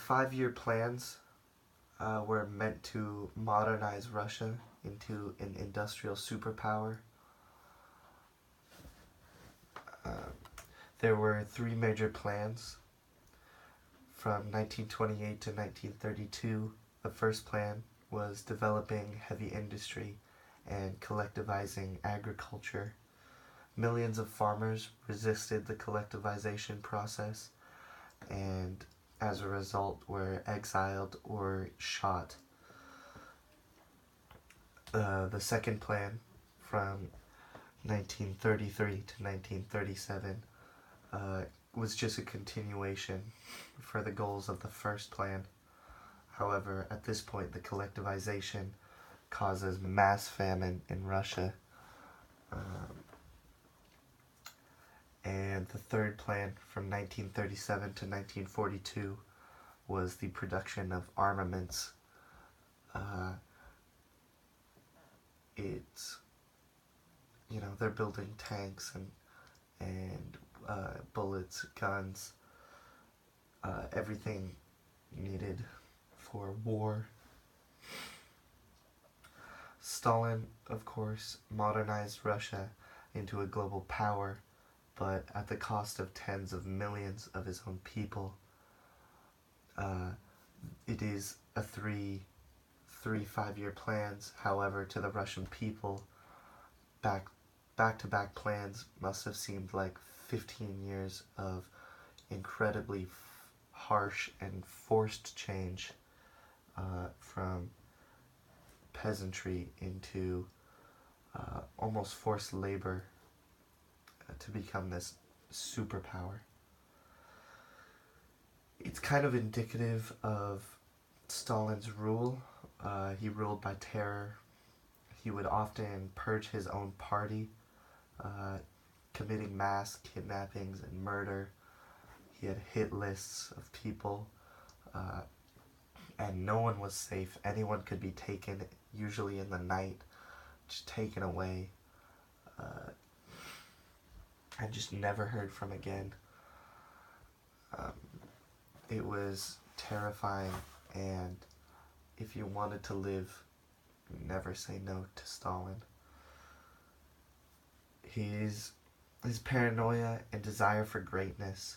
5-year plans were meant to modernize Russia into an industrial superpower. There were 3 major plans from 1928 to 1932. The first plan was developing heavy industry and collectivizing agriculture. Millions of farmers resisted the collectivization process and as a result were exiled or shot. The second plan from 1933 to 1937 was just a continuation for the goals of the first plan. However, at this point, the collectivization causes mass famine in Russia. And the third plan from 1937 to 1942 was the production of armaments. They're building tanks and bullets, guns, everything needed for war. Stalin, of course, modernized Russia into a global power, but at the cost of tens of millions of his own people. It is a three 5-year plans. However, to the Russian people, back-to-back plans must have seemed like 15 years of incredibly harsh and forced change from peasantry into almost forced labor to become this superpower. It's kind of indicative of Stalin's rule. He ruled by terror. He would often purge his own party, committing mass kidnappings and murder. He had hit lists of people, and no one was safe. Anyone could be taken, usually in the night, just taken away, and just never heard from again. It was terrifying, and if you wanted to live, never say no to Stalin. His paranoia and desire for greatness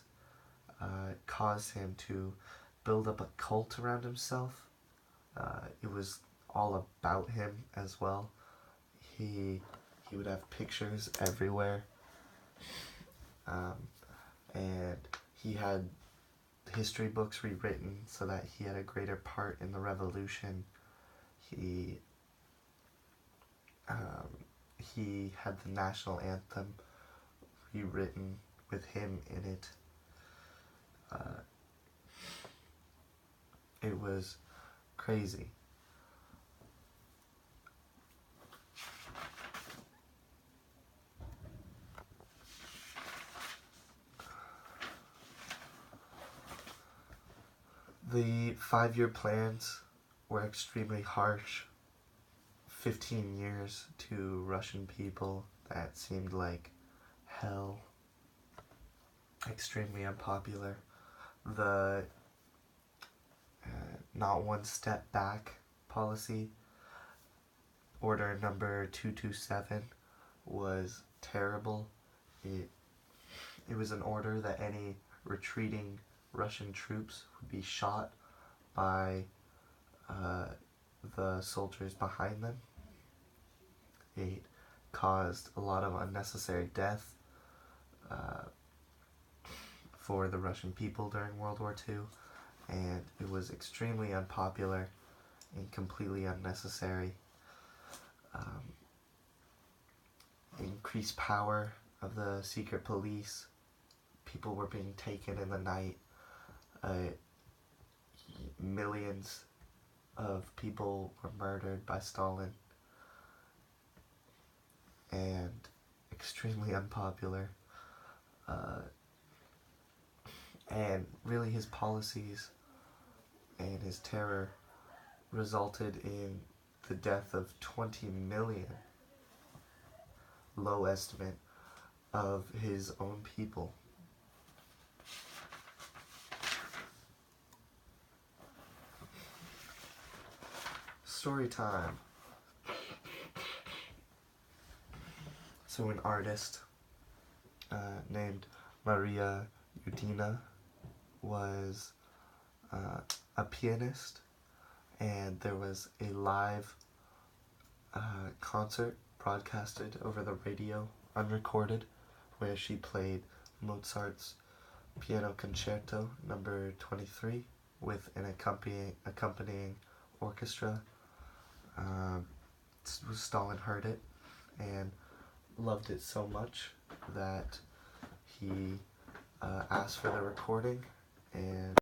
caused him to build up a cult around himself. It was all about him as well. He would have pictures everywhere, and he had history books rewritten so that he had a greater part in the revolution. He had the national anthem rewritten with him in it. It was crazy. The 5-year plans were extremely harsh. 15 years to Russian people, that seemed like hell. Extremely unpopular. The not one step back policy, order number 227, was terrible. It was an order that any retreating Russian troops would be shot by the soldiers behind them. It caused a lot of unnecessary death for the Russian people during World War II, and it was extremely unpopular and completely unnecessary. Increased power of the secret police. People were being taken in the night. Millions of people were murdered by Stalin, and extremely unpopular. And really his policies and his terror resulted in the death of 20 million, low estimate, of his own people. Story time. So an artist named Maria Udina was a pianist, and there was a live concert broadcasted over the radio, unrecorded, where she played Mozart's Piano Concerto number 23 with an accompanying orchestra. Stalin heard it and loved it so much that he asked for the recording, and